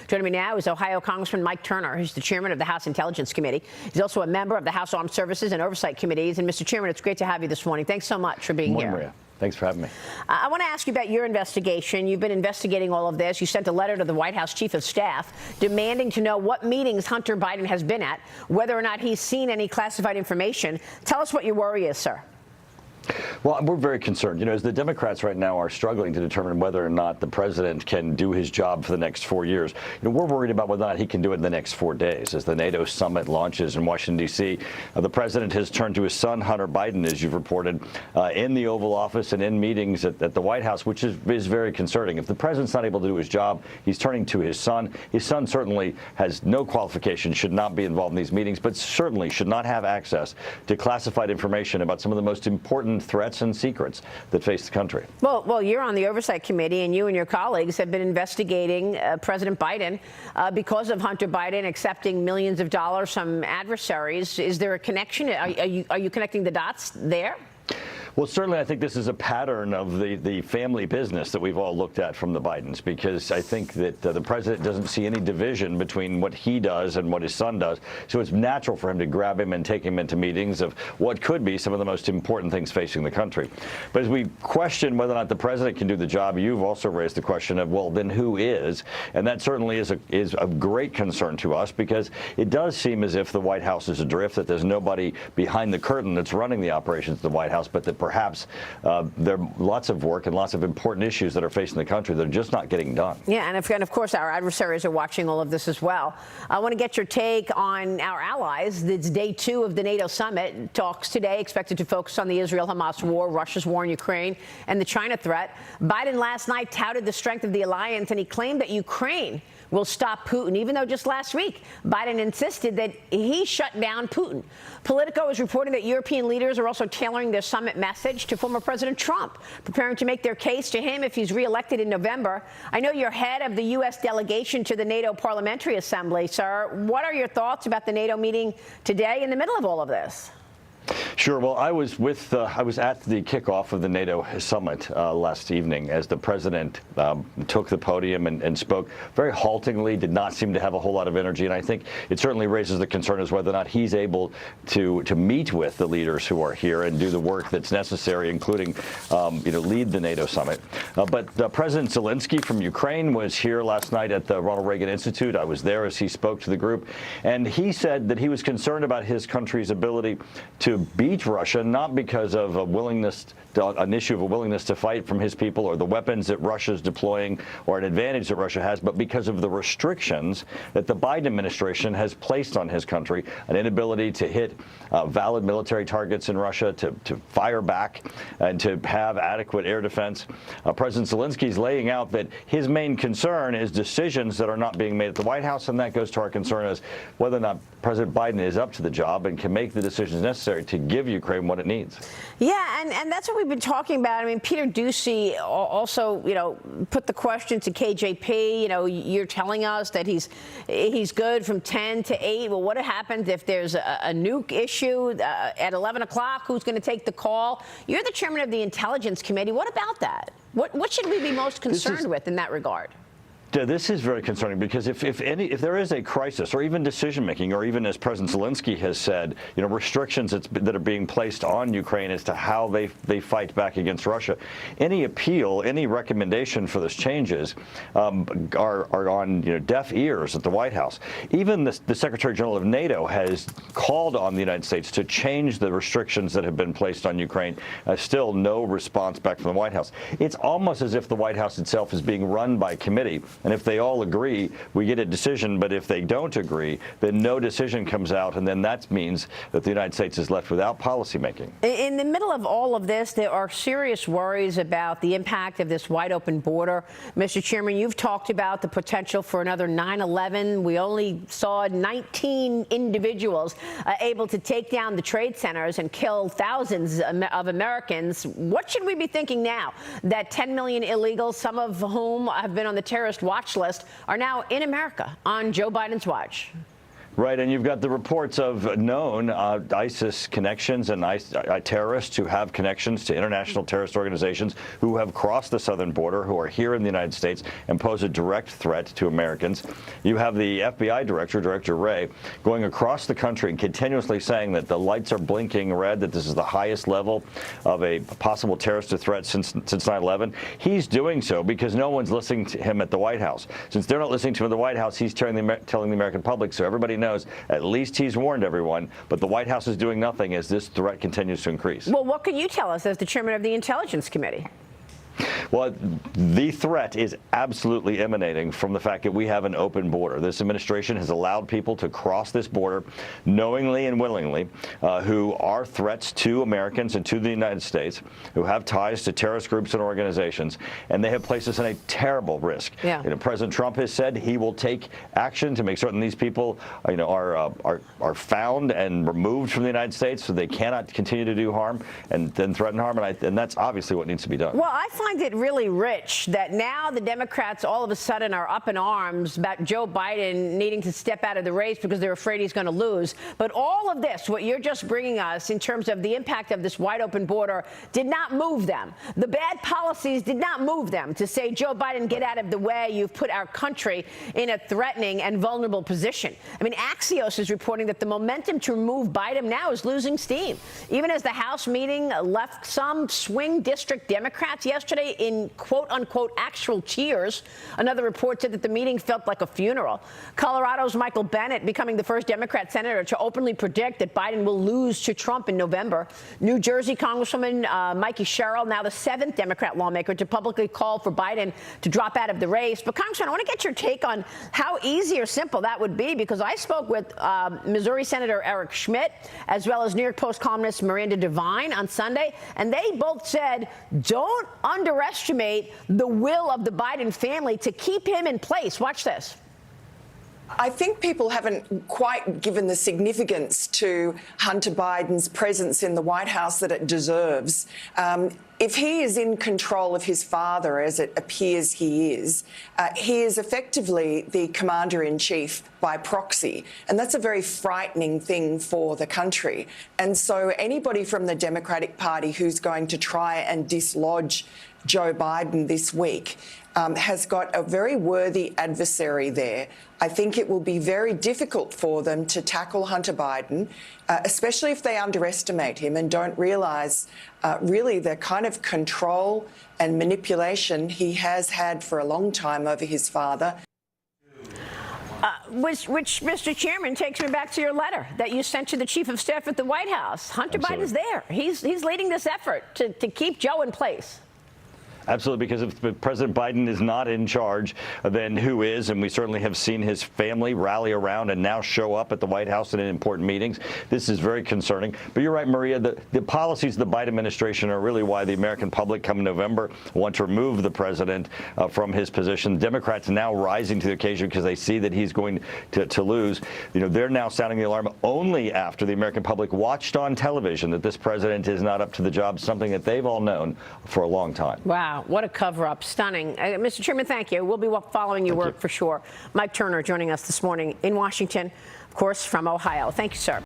Joining me now is Ohio Congressman Mike Turner, who's the chairman of the House Intelligence Committee. He's also a member of the House Armed Services and Oversight Committees. And Mr. Chairman, it's great to have you this morning. Thanks so much for being here. Maria. Thanks for having me. I want to ask you about your investigation. You've been investigating all of this. You sent a letter to the White House Chief of Staff demanding to know what meetings Hunter Biden has been at, whether or not he's seen any classified information. Tell us what your worry is, sir. Well, we're very concerned. As the Democrats right now are struggling to determine whether or not the president can do his job for the next 4 years, we're worried about whether or not he can do it in the next 4 days. As the NATO summit launches in Washington, D.C., the president has turned to his son, Hunter Biden, as you've reported, in the Oval Office and in meetings at the White House, which is very concerning. If the president's not able to do his job, he's turning to his son. His son certainly has no qualification, should not be involved in these meetings, but certainly should not have access to classified information about some of the most important threats and secrets that face the country. Well, you're on the Oversight Committee, and you and your colleagues have been investigating President Biden because of Hunter Biden accepting millions of dollars from adversaries. Is there a connection? Are you connecting the dots there? Well, certainly I think this is a pattern of the family business that we've all looked at from the Bidens, because I think that the president doesn't see any division between what he does and what his son does. So it's natural for him to grab him and take him into meetings of what could be some of the most important things facing the country. But as we question whether or not the president can do the job, you've also raised the question of, well, then who is? And that certainly is a great concern to us, because it does seem as if the White House is adrift, that there's nobody behind the curtain that's running the operations of the White House, but that perhaps there are lots of work and lots of important issues that are facing the country that are just not getting done. Yeah, and of course our adversaries are watching all of this as well. I want to get your take on our allies. It's day 2 of the NATO summit. Talks today expected to focus on the Israel-Hamas war, Russia's war in Ukraine, and the China threat. Biden last night touted the strength of the alliance, and he claimed that Ukraine will stop Putin, even though just last week Biden insisted that he shut down Putin. Politico is reporting that European leaders are also tailoring their summit message to former President Trump, preparing to make their case to him if he's reelected in November. I know you're head of the U.S. delegation to the NATO Parliamentary Assembly, sir. What are your thoughts about the NATO meeting today in the middle of all of this? Sure. Well, I was at the kickoff of the NATO summit last evening as the president took the podium and spoke very haltingly, did not seem to have a whole lot of energy. And I think it certainly raises the concern as whether or not he's able to meet with the leaders who are here and do the work that's necessary, including, lead the NATO summit. But President Zelensky from Ukraine was here last night at the Ronald Reagan Institute. I was there as he spoke to the group. And he said that he was concerned about his country's ability to beat Russia, not because of an issue of a willingness to fight from his people or the weapons that Russia's deploying or an advantage that Russia has, but because of the restrictions that the Biden administration has placed on his country, an inability to hit valid military targets in Russia, to fire back, and to have adequate air defense. President Zelensky is laying out that his main concern is decisions that are not being made at the White House, and that goes to our concern as whether or not President Biden is up to the job and can make the decisions necessary to give Ukraine what it needs. Yeah, and that's what we've been talking about. I mean, Peter Doocy also, put the question to KJP. You're telling us that he's good from 10 to 8. Well, what happens if there's a nuke issue at 11 o'clock? Who's going to take the call? You're the chairman of the Intelligence Committee. What about that? What should we be most concerned with in that regard? This is very concerning, because if there is a crisis, or even decision-making, or even as President Zelensky has said, restrictions that are being placed on Ukraine as to how they fight back against Russia, any appeal, any recommendation for those changes are on deaf ears at the White House. Even the Secretary General of NATO has called on the United States to change the restrictions that have been placed on Ukraine. Still no response back from the White House. It's almost as if the White House itself is being run by committee. And if they all agree, we get a decision. But if they don't agree, then no decision comes out. And then that means that the United States is left without policymaking. In the middle of all of this, there are serious worries about the impact of this wide open border. Mr. Chairman, you've talked about the potential for another 9/11. We only saw 19 individuals able to take down the trade centers and kill thousands of Americans. What should we be thinking now that 10 million illegals, some of whom have been on the terrorist watch list, are now in America on Joe Biden's watch? Right, and you've got the reports of known ISIS connections and terrorists who have connections to international terrorist organizations who have crossed the southern border, who are here in the United States and pose a direct threat to Americans. You have the FBI director, Director Wray, going across the country and continuously saying that the lights are blinking red, that this is the highest level of a possible terrorist threat since 9/11. He's doing so because no one's listening to him at the White House. Since they're not listening to him at the White House, he's telling the American public, so everybody knows. At least he's warned everyone, but the White House is doing nothing as this threat continues to increase. Well, what can you tell us as the chairman of the Intelligence Committee? Well, the threat is absolutely emanating from the fact that we have an open border. This administration has allowed people to cross this border knowingly and willingly who are threats to Americans and to the United States, who have ties to terrorist groups and organizations, and they have placed us in a terrible risk. Yeah. President Trump has said he will take action to make certain these people are found and removed from the United States so they cannot continue to do harm and then threaten harm, and that's obviously what needs to be done. Well, I find it really rich that now the Democrats all of a sudden are up in arms about Joe Biden needing to step out of the race because they're afraid he's going to lose. But all of this, what you're just bringing us in terms of the impact of this wide open border, did not move them. The bad policies did not move them to say, Joe Biden, get out of the way. You've put our country in a threatening and vulnerable position. I mean, Axios is reporting that the momentum to remove Biden now is losing steam. Even as the House meeting left some swing district Democrats yesterday in quote-unquote actual tears. Another report said that the meeting felt like a funeral. Colorado's Michael Bennet becoming the first Democrat senator to openly predict that Biden will lose to Trump in November. New Jersey Congresswoman Mikey Sherrill, now the 7th Democrat lawmaker to publicly call for Biden to drop out of the race. But Congressman, I want to get your take on how easy or simple that would be, because I spoke with Missouri Senator Eric Schmidt as well as New York Post columnist Miranda Devine on Sunday, and they both said, don't underestimate the will of the Biden family to keep him in place. Watch this. I think people haven't quite given the significance to Hunter Biden's presence in the White House that it deserves. If he is in control of his father, as it appears he is effectively the commander-in-chief by proxy. And that's a very frightening thing for the country. And so anybody from the Democratic Party who's going to try and dislodge Joe Biden this week has got a very worthy adversary there. I think it will be very difficult for them to tackle Hunter Biden, especially if they underestimate him and don't realise really the kind of control and manipulation he has had for a long time over his father. Which, Mr. Chairman, takes me back to your letter that you sent to the chief of staff at the White House. Hunter Biden's there. He's leading this effort to keep Joe in place. Absolutely, because if President Biden is not in charge, then who is? And we certainly have seen his family rally around and now show up at the White House in important meetings. This is very concerning. But you're right, Maria, the policies of the Biden administration are really why the American public come November want to remove the president from his position. Democrats now rising to the occasion because they see that he's going to lose. They're now sounding the alarm only after the American public watched on television that this president is not up to the job, something that they've all known for a long time. Wow. What a cover-up. Stunning. Mr. Chairman, thank you. We'll be following your work for sure. Mike Turner joining us this morning in Washington, of course, from Ohio. Thank you, sir.